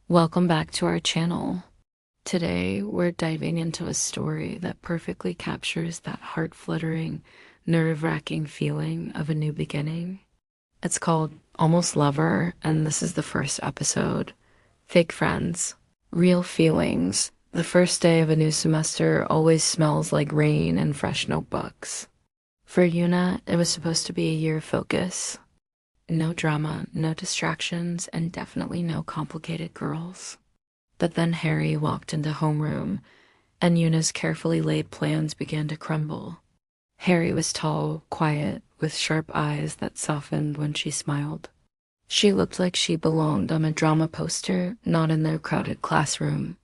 Welcome back to our channel. Today, we're diving into a story that perfectly captures that heart-fluttering, nerve-wracking feeling of a new beginning. It's called Almost Lover, and this is the first episode. Fake friends, real feelings. The first day of a new semester always smells like rain and fresh notebooks. For Yuna, it was supposed to be a year of focus. No drama, no distractions, and definitely no complicated girls. But then Haeri walked into homeroom, and Yuna's carefully laid plans began to crumble. Haeri was tall, quiet, with sharp eyes that softened when she smiled. She looked like she belonged on a drama poster, not in their crowded classroom.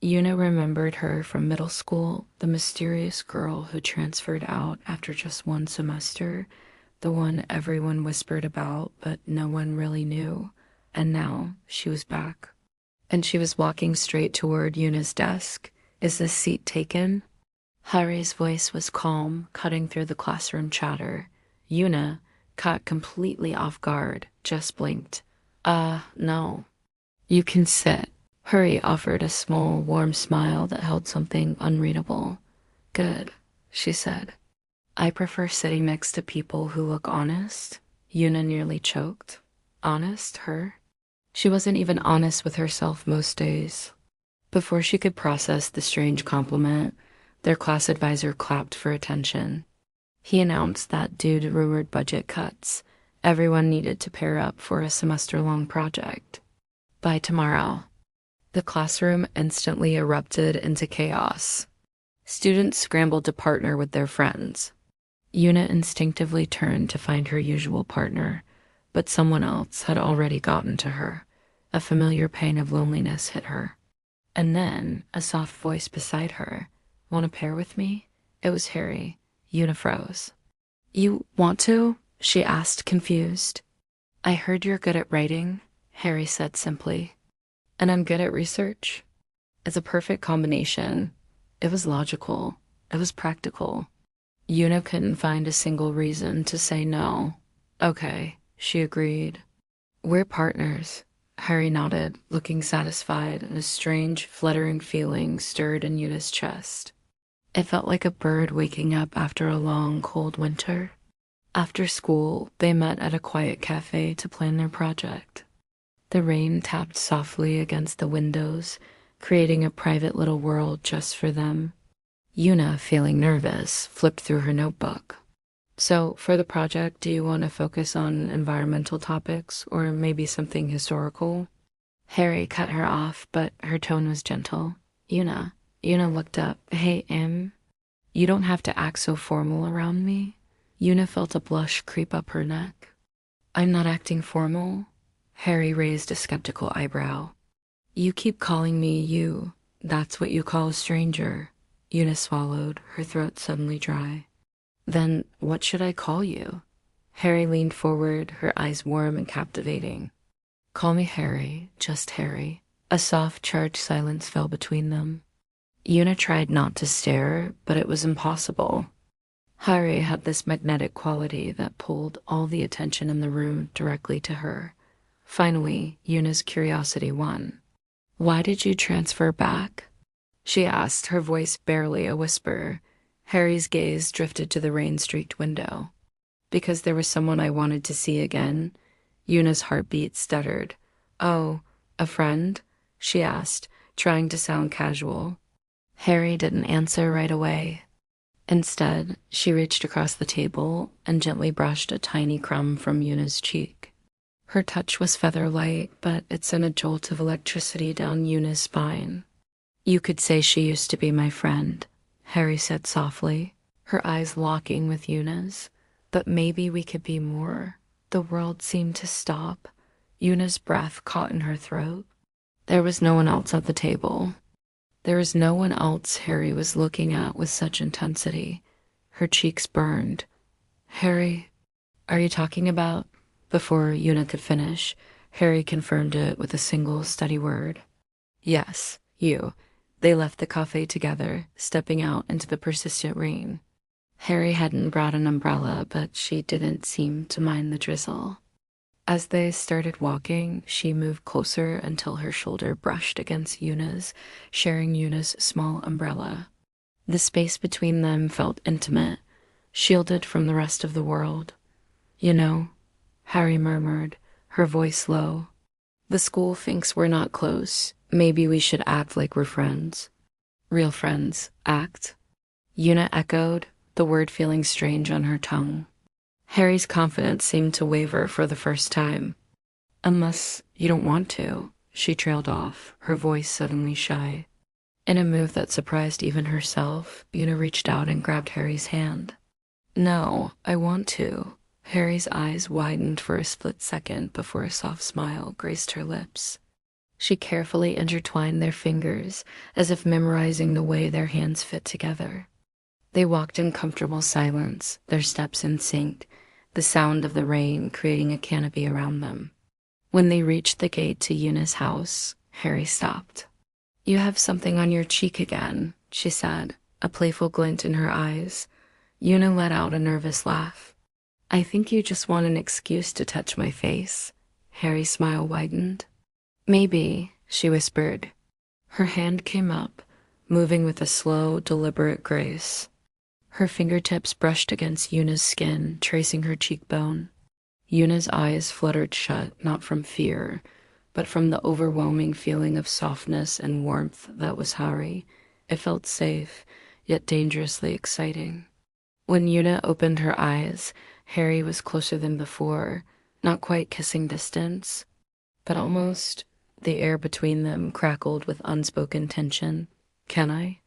Yuna remembered her from middle school, the mysterious girl who transferred out after just one semester, the one everyone whispered about, but no one really knew. And now she was back. And she was walking straight toward Yuna's desk. "Is this seat taken?" Haeri's voice was calm, cutting through the classroom chatter. Yuna, caught completely off guard, just blinked. No. "You can sit." Haeri offered a small, warm smile that held something unreadable. "Good," she said. "I prefer sitting next to people who look honest." Yuna nearly choked. Honest, her? She wasn't even honest with herself most days. Before she could process the strange compliment, their class advisor clapped for attention. He announced that due to rumored budget cuts, everyone needed to pair up for a semester-long project. By tomorrow. The classroom instantly erupted into chaos. Students scrambled to partner with their friends. Yuna instinctively turned to find her usual partner, but someone else had already gotten to her. A familiar pain of loneliness hit her. And then a soft voice beside her. "Want to pair with me?" It was Haeri. Yuna froze. "You want to?" she asked, confused. "I heard you're good at writing," Haeri said simply. "And I'm good at research." It's a perfect combination. It was logical. It was practical. Yuna couldn't find a single reason to say no. "Okay," she agreed. "We're partners." Haeri nodded, looking satisfied, and a strange, fluttering feeling stirred in Yuna's chest. It felt like a bird waking up after a long, cold winter. After school, they met at a quiet cafe to plan their project. The rain tapped softly against the windows, creating a private little world just for them. Yuna, feeling nervous, flipped through her notebook. "So, for the project, do you want to focus on environmental topics or maybe something historical?" Haeri cut her off, but her tone was gentle. "Yuna." Yuna looked up. "Hey, you don't have to act so formal around me." Yuna felt a blush creep up her neck. "I'm not acting formal." Haeri raised a skeptical eyebrow. "You keep calling me you. That's what you call a stranger." Yuna swallowed, her throat suddenly dry. "Then what should I call you?" Haeri leaned forward, her eyes warm and captivating. "Call me Haeri, just Haeri." A soft, charged silence fell between them. Yuna tried not to stare, but it was impossible. Haeri had this magnetic quality that pulled all the attention in the room directly to her. Finally, Yuna's curiosity won. "Why did you transfer back?" she asked, her voice barely a whisper. Haeri's gaze drifted to the rain-streaked window. "Because there was someone I wanted to see again." Yuna's heartbeat stuttered. "Oh, a friend?" she asked, trying to sound casual. Haeri didn't answer right away. Instead, she reached across the table and gently brushed a tiny crumb from Yuna's cheek. Her touch was feather-light, but it sent a jolt of electricity down Yuna's spine. "You could say she used to be my friend," Haeri said softly, her eyes locking with Yuna's. "But maybe we could be more." The world seemed to stop. Yuna's breath caught in her throat. There was no one else at the table. There was no one else Haeri was looking at with such intensity. Her cheeks burned. "Haeri, are you talking about—" Before Yuna could finish, Haeri confirmed it with a single steady word. "Yes, you." They left the cafe together, stepping out into the persistent rain. Haeri hadn't brought an umbrella, but she didn't seem to mind the drizzle. As they started walking, she moved closer until her shoulder brushed against Yuna's, sharing Yuna's small umbrella. The space between them felt intimate, shielded from the rest of the world. You know, Harry murmured, her voice low. The school thinks we're not close. Maybe we should act like we're friends. Real friends, act. Yuna echoed, the word feeling strange on her tongue. Harry's confidence seemed to waver for the first time. Unless you don't want to, she trailed off, her voice suddenly shy. In a move that surprised even herself, Yuna reached out and grabbed Harry's hand. No, I want to. Harry's eyes widened for a split second before a soft smile graced her lips. She carefully intertwined their fingers, as if memorizing the way their hands fit together. They walked in comfortable silence, their steps in sync, the sound of the rain creating a canopy around them. When they reached the gate to Yuna's house, Harry stopped. You have something on your cheek again, she said, a playful glint in her eyes. Yuna let out a nervous laugh. I think you just want an excuse to touch my face. Harry's smile widened. Maybe, she whispered. Her hand came up, moving with a slow, deliberate grace. Her fingertips brushed against Yuna's skin, tracing her cheekbone. Yuna's eyes fluttered shut, not from fear, but from the overwhelming feeling of softness and warmth that was Haeri. It felt safe, yet dangerously exciting. When Yuna opened her eyes, Harry was closer than before, not quite kissing distance, but almost. The air between them crackled with unspoken tension. Can I?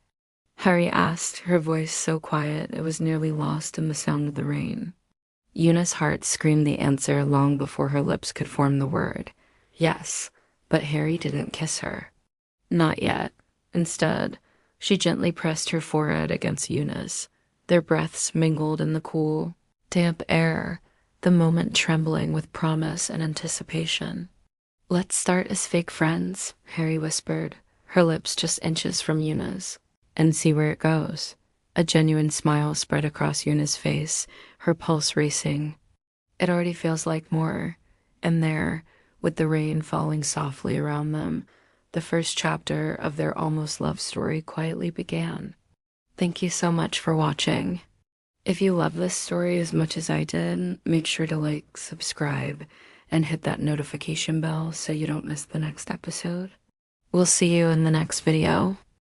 Harry asked, her voice so quiet it was nearly lost in the sound of the rain. Yuna's heart screamed the answer long before her lips could form the word. Yes, but Harry didn't kiss her. Not yet. Instead, she gently pressed her forehead against Yuna's. Their breaths mingled in the cool, damp air, the moment trembling with promise and anticipation. Let's start as fake friends, Harry whispered, her lips just inches from Yuna's, and see where it goes. A genuine smile spread across Yuna's face, her pulse racing. It already feels like more. And there, with the rain falling softly around them, the first chapter of their almost love story quietly began. Thank you so much for watching. If you love this story as much as I did, make sure to like, subscribe, and hit that notification bell so you don't miss the next episode. We'll see you in the next video.